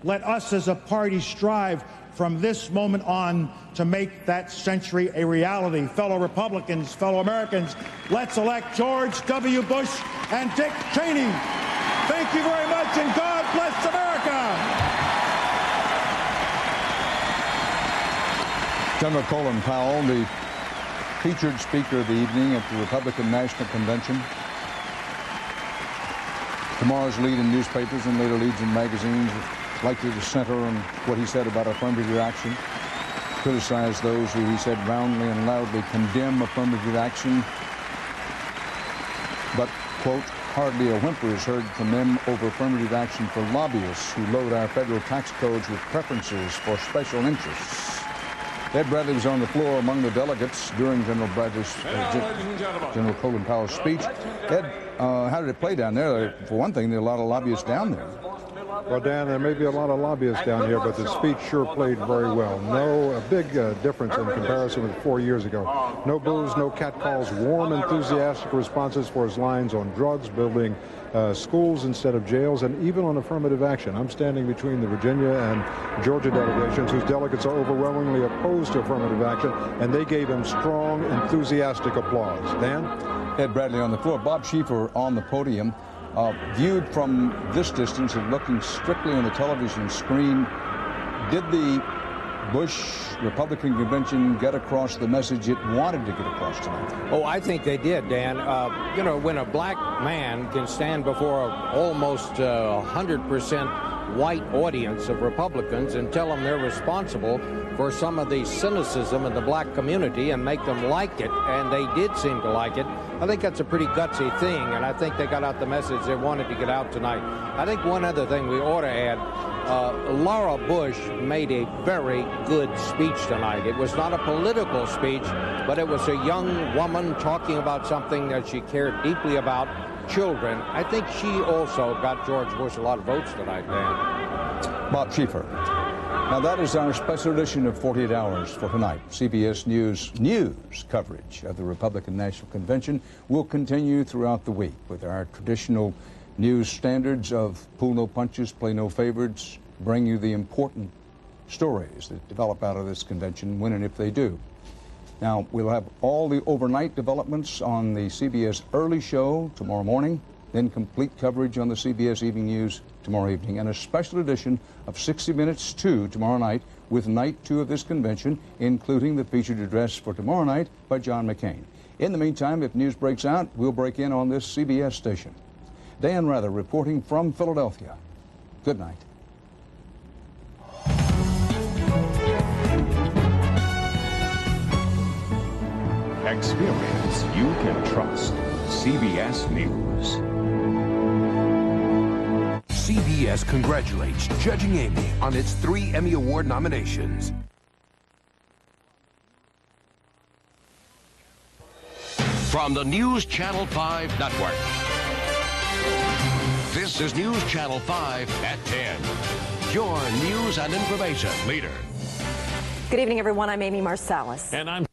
Let us as a party strive from this moment on to make that century a reality. Fellow Republicans, fellow Americans, let's elect George W. Bush and Dick Cheney. Thank you very much, and God bless America. General Colin Powell, the featured speaker of the evening at the Republican National Convention. Tomorrow's lead in newspapers and later leads in magazines likely to center on what he said about affirmative action, criticize those who, he said, roundly and loudly condemn affirmative action, but, quote, hardly a whimper is heard from them over affirmative action for lobbyists who load our federal tax codes with preferences for special interests. Ed Bradley was on the floor among the delegates during General Colin Powell's speech. Ed, how did it play down there? For one thing, there are a lot of lobbyists down there. Well, Dan, there may be a lot of lobbyists down here, but the speech sure played very well. A big difference in comparison with 4 years ago. No boos, no catcalls, warm, enthusiastic responses for his lines on drugs, building schools instead of jails, and even on affirmative action. I'm standing between the Virginia and Georgia delegations, whose delegates are overwhelmingly opposed to affirmative action, and they gave him strong, enthusiastic applause. Dan? Ed Bradley on the floor. Bob Schieffer on the podium. Viewed from this distance and looking strictly on the television screen, did the Bush Republican convention get across the message it wanted to get across tonight? Oh, I think they did, Dan. You know, when a black man can stand before almost 100% white audience of Republicans and tell them they're responsible for some of the cynicism in the black community and make them like it, and they did seem to like it, I think that's a pretty gutsy thing, and I think they got out the message they wanted to get out tonight. I think one other thing we ought to add, Laura Bush made a very good speech tonight. It was not a political speech, but it was a young woman talking about something that she cared deeply about, children. I think she also got George Bush a lot of votes tonight, Dan. Bob Schieffer. Now that is our special edition of 48 Hours for tonight. CBS News coverage of the Republican National Convention will continue throughout the week with our traditional news standards of pull no punches, play no favorites, bring you the important stories that develop out of this convention when and if they do. Now, we'll have all the overnight developments on the CBS early show tomorrow morning, then complete coverage on the CBS Evening News tomorrow evening, and a special edition of 60 Minutes 2 tomorrow night with night 2 of this convention, including the featured address for tomorrow night by John McCain. In the meantime, if news breaks out, we'll break in on this CBS station. Dan Rather reporting from Philadelphia. Good night. Experience you can trust. CBS News. CBS congratulates Judging Amy on its 3 Emmy Award nominations. From the News Channel 5 Network, this is News Channel 5 at 10. Your news and information leader. Good evening, everyone. I'm Amy Marsalis. And I'm